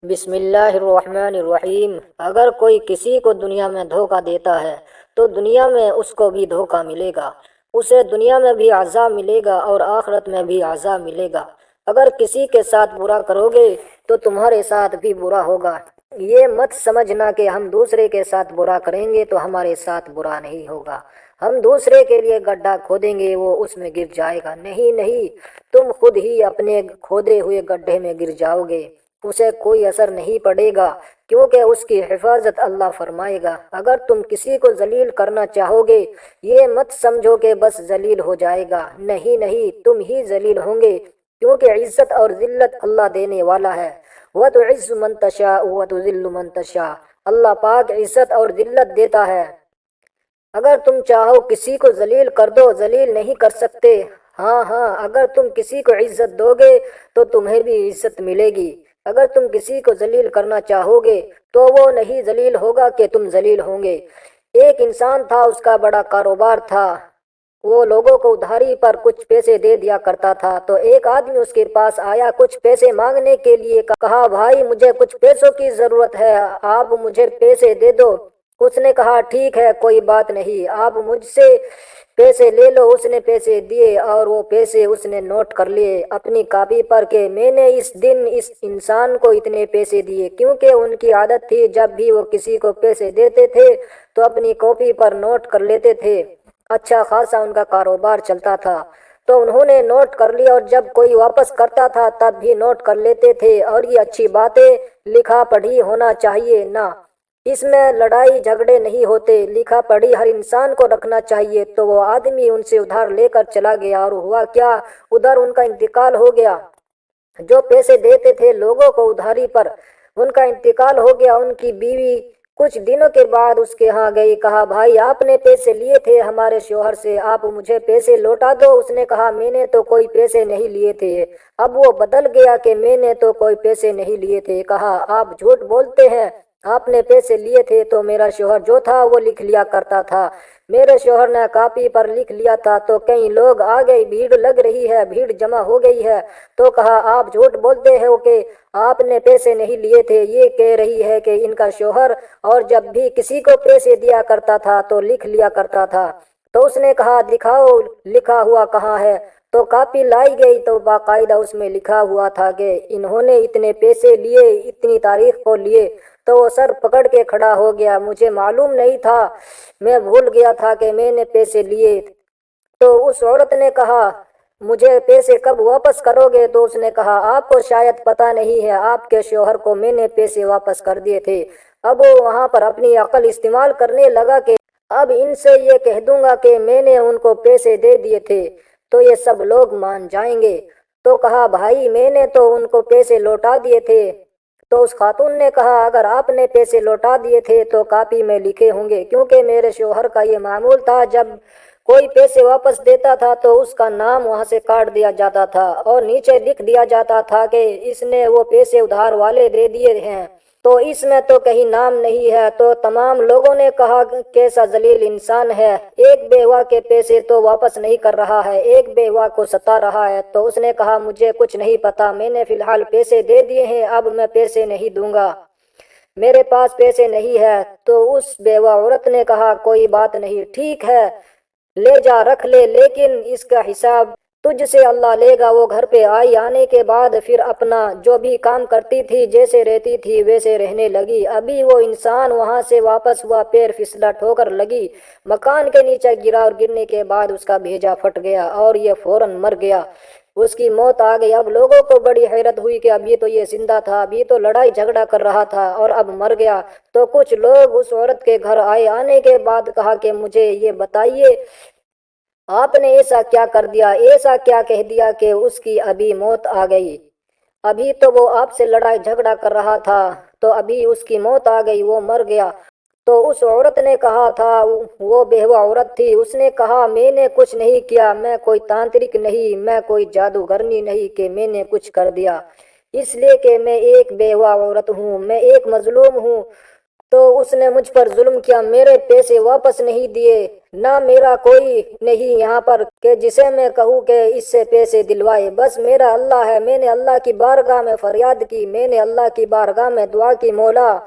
بسم اللہ الرحمن الرحیم۔ اگر کوئی کسی کو دنیا میں دھوکہ دیتا ہے تو دنیا میں اس کو بھی دھوکہ ملے گا، اسے دنیا میں بھی عذاب ملے گا اور آخرت میں بھی عذاب ملے گا۔ اگر کسی کے ساتھ برا کرو گے تو تمہارے ساتھ بھی برا ہوگا۔ یہ مت سمجھنا کہ ہم دوسرے کے ساتھ برا کریں گے تو ہمارے ساتھ برا نہیں ہوگا، ہم دوسرے کے لیے گڈھا کھودیں گے وہ اس میں گر جائے گا۔ نہیں نہیں، تم خود ہی اپنے کھودے ہوئے گڈھے میں گر جاؤ گے، اسے کوئی اثر نہیں پڑے گا کیونکہ اس کی حفاظت اللہ فرمائے گا۔ اگر تم کسی کو ذلیل کرنا چاہو گے یہ مت سمجھو کہ بس ذلیل ہو جائے گا، نہیں نہیں، تم ہی ذلیل ہوں گے، کیونکہ عزت اور ذلت اللہ دینے والا ہے۔ وَتُعِزُّ مَن تَشَاءُ وَتُذِلُّ مَن تَشَاءُ، اللہ پاک عزت اور ذلت دیتا ہے۔ اگر تم چاہو کسی کو ذلیل کر دو، ذلیل نہیں کر سکتے۔ ہاں ہاں، اگر تم کسی کو عزت دو گے تو تمہیں بھی عزت ملے گی۔ اگر تم کسی کو ذلیل کرنا چاہو گے تو وہ نہیں ذلیل ہوگا کہ تم ذلیل ہوں گے۔ ایک انسان تھا، اس کا بڑا کاروبار تھا، وہ لوگوں کو ادھاری پر کچھ پیسے دے دیا کرتا تھا۔ تو ایک آدمی اس کے پاس آیا کچھ پیسے مانگنے کے لیے، کہا بھائی مجھے کچھ پیسوں کی ضرورت ہے، آپ مجھے پیسے دے دو۔ اس نے کہا ٹھیک ہے، کوئی بات نہیں، آپ مجھ سے پیسے لے لو۔ اس نے پیسے دیے اور وہ پیسے اس نے نوٹ کر لیے اپنی کاپی پر کہ میں نے اس دن اس انسان کو اتنے پیسے دیے، کیونکہ ان کی عادت تھی جب بھی وہ کسی کو پیسے دیتے تھے تو اپنی کاپی پر نوٹ کر لیتے تھے۔ اچھا خاصا ان کا کاروبار چلتا تھا، تو انہوں نے نوٹ کر لیا اور جب کوئی واپس کرتا تھا تب بھی نوٹ کر لیتے تھے۔ اور یہ اچھی باتیں، لکھا پڑھی ہونا چاہیے نا، اس میں لڑائی جھگڑے نہیں ہوتے، لکھا پڑھی ہر انسان کو رکھنا چاہیے۔ تو وہ آدمی ان سے ادھار لے کر چلا گیا اور ہوا کیا، ادھر ان کا انتقال ہو گیا۔ جو پیسے دیتے تھے لوگوں کو ادھاری پر، ان کا انتقال ہو گیا۔ ان کی بیوی کچھ دنوں کے بعد اس کے ہاں گئی، کہا بھائی آپ نے پیسے لیے تھے ہمارے شوہر سے، آپ مجھے پیسے لوٹا دو۔ اس نے کہا میں نے تو کوئی پیسے نہیں لیے تھے۔ اب وہ بدل گیا کہ میں نے تو کوئی پیسے نہیں لیے تھے۔ کہا آپ جھوٹ بولتے ہیں، آپ نے پیسے لیے تھے تو میرا شوہر جو تھا وہ لکھ لیا کرتا تھا، میرے شوہر نے کاپی پر لکھ لیا تھا۔ تو کئی لوگ آ گئے، بھیڑ لگ رہی ہے، بھیڑ جمع ہو گئی ہے، تو کہا آپ جھوٹ بولتے ہو کہ آپ نے پیسے نہیں لیے تھے۔ یہ کہہ رہی ہے کہ ان کا شوہر اور جب بھی کسی کو پیسے دیا کرتا تھا تو لکھ لیا کرتا تھا۔ تو اس نے کہا دکھاؤ لکھا ہوا کہاں ہے، تو کاپی لائی گئی تو باقاعدہ اس میں لکھا ہوا تھا کہ انہوں نے اتنے پیسے لیے، اتنی تاریخ کو لیے۔ تو وہ سر پکڑ کے کھڑا ہو گیا، مجھے معلوم نہیں تھا، میں بھول گیا تھا کہ میں نے پیسے لیے۔ تو اس عورت نے کہا مجھے پیسے کب واپس کرو گے؟ تو اس نے کہا آپ کو شاید پتہ نہیں ہے، آپ کے شوہر کو میں نے پیسے واپس کر دیے تھے۔ اب وہ وہاں پر اپنی عقل استعمال کرنے لگا کہ اب ان سے یہ کہہ دوں گا کہ میں نے ان کو پیسے دے دیے تھے تو یہ سب لوگ مان جائیں گے۔ تو کہا بھائی میں نے تو ان کو پیسے لوٹا دیے تھے۔ تو اس خاتون نے کہا اگر آپ نے پیسے لوٹا دیے تھے تو کاپی میں لکھے ہوں گے، کیونکہ میرے شوہر کا یہ معمول تھا جب کوئی پیسے واپس دیتا تھا تو اس کا نام وہاں سے کاٹ دیا جاتا تھا اور نیچے لکھ دیا جاتا تھا کہ اس نے وہ پیسے ادھار والے دے دیے ہیں، تو اس میں تو کہیں نام نہیں ہے۔ تو تمام لوگوں نے کہا کیسا ذلیل انسان ہے، ایک بیوہ کے پیسے تو واپس نہیں کر رہا ہے، ایک بیوہ کو ستا رہا ہے۔ تو اس نے کہا مجھے کچھ نہیں پتا، میں نے فی الحال پیسے دے دیے ہیں، اب میں پیسے نہیں دوں گا، میرے پاس پیسے نہیں ہے۔ تو اس بیوہ عورت نے کہا کوئی بات نہیں، ٹھیک ہے لے جا رکھ لے، لیکن اس کا حساب تجھ سے اللہ لے گا۔ وہ گھر پہ آئی، آنے کے بعد پھر اپنا جو بھی کام کرتی تھی، جیسے رہتی تھی ویسے رہنے لگی۔ ابھی وہ انسان وہاں سے واپس ہوا، پیر پھسلا، ٹھوکر لگی، مکان کے نیچے گرا اور گرنے کے بعد اس کا بھیجا پھٹ گیا اور یہ فوراً مر گیا، اس کی موت آ گئی۔ اب لوگوں کو بڑی حیرت ہوئی کہ ابھی تو یہ زندہ تھا، ابھی تو لڑائی جھگڑا کر رہا تھا اور اب مر گیا۔ تو کچھ لوگ اس عورت کے گھر آئے، آنے کے بعد کہا کہ مجھے یہ بتائیے آپ نے ایسا کیا کر دیا، ایسا کیا کہہ دیا کہ اس کی ابھی موت آ گئی، ابھی تو وہ آپ سے لڑائی جھگڑا کر رہا تھا تو ابھی اس کی موت آ گئی، وہ مر گیا۔ تو اس عورت نے کہا تھا، وہ بیوہ عورت تھی، اس نے کہا میں نے کچھ نہیں کیا، میں کوئی تانترک نہیں، میں کوئی جادوگرنی نہیں کہ میں نے کچھ کر دیا، اس لیے کہ میں ایک بیوہ عورت ہوں، میں ایک مظلوم ہوں، تو اس نے مجھ پر ظلم کیا، میرے پیسے واپس نہیں دیے، نہ میرا کوئی نہیں یہاں پر کہ جسے میں کہوں کہ اس سے پیسے دلوائے، بس میرا اللہ ہے۔ میں نے اللہ کی بارگاہ میں فریاد کی، میں نے اللہ کی بارگاہ میں دعا کی، مولا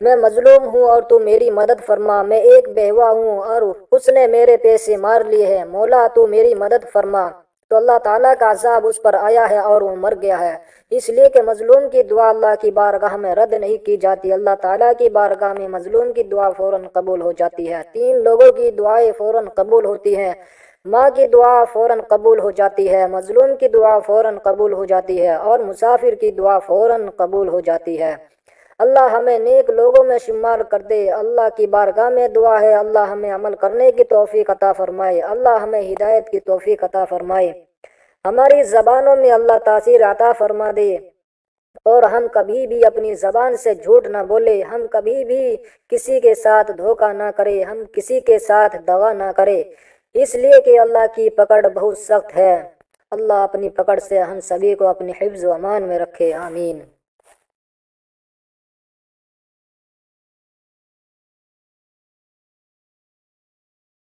میں مظلوم ہوں اور تو میری مدد فرما، میں ایک بیوہ ہوں اور اس نے میرے پیسے مار لیے ہیں، مولا تو میری مدد فرما۔ تو اللہ تعالیٰ کا عذاب اس پر آیا ہے اور وہ مر گیا ہے، اس لیے کہ مظلوم کی دعا اللہ کی بارگاہ میں رد نہیں کی جاتی، اللہ تعالیٰ کی بارگاہ میں مظلوم کی دعا فوراً قبول ہو جاتی ہے۔ 3 لوگوں کی دعائیں فوراً قبول ہوتی ہیں، ماں کی دعا فوراً قبول ہو جاتی ہے، مظلوم کی دعا فوراً قبول ہو جاتی ہے، اور مسافر کی دعا فوراً قبول ہو جاتی ہے۔ اللہ ہمیں نیک لوگوں میں شمار کر دے۔ اللہ کی بارگاہ میں دعا ہے اللہ ہمیں عمل کرنے کی توفیق عطا فرمائے، اللہ ہمیں ہدایت کی توفیق عطا فرمائے، ہماری زبانوں میں اللہ تاثیر عطا فرما دے، اور ہم کبھی بھی اپنی زبان سے جھوٹ نہ بولے، ہم کبھی بھی کسی کے ساتھ دھوکہ نہ کرے، ہم کسی کے ساتھ دغا نہ کرے، اس لیے کہ اللہ کی پکڑ بہت سخت ہے۔ اللہ اپنی پکڑ سے ہم سبھی کو اپنی حفظ و امان میں رکھے، آمین۔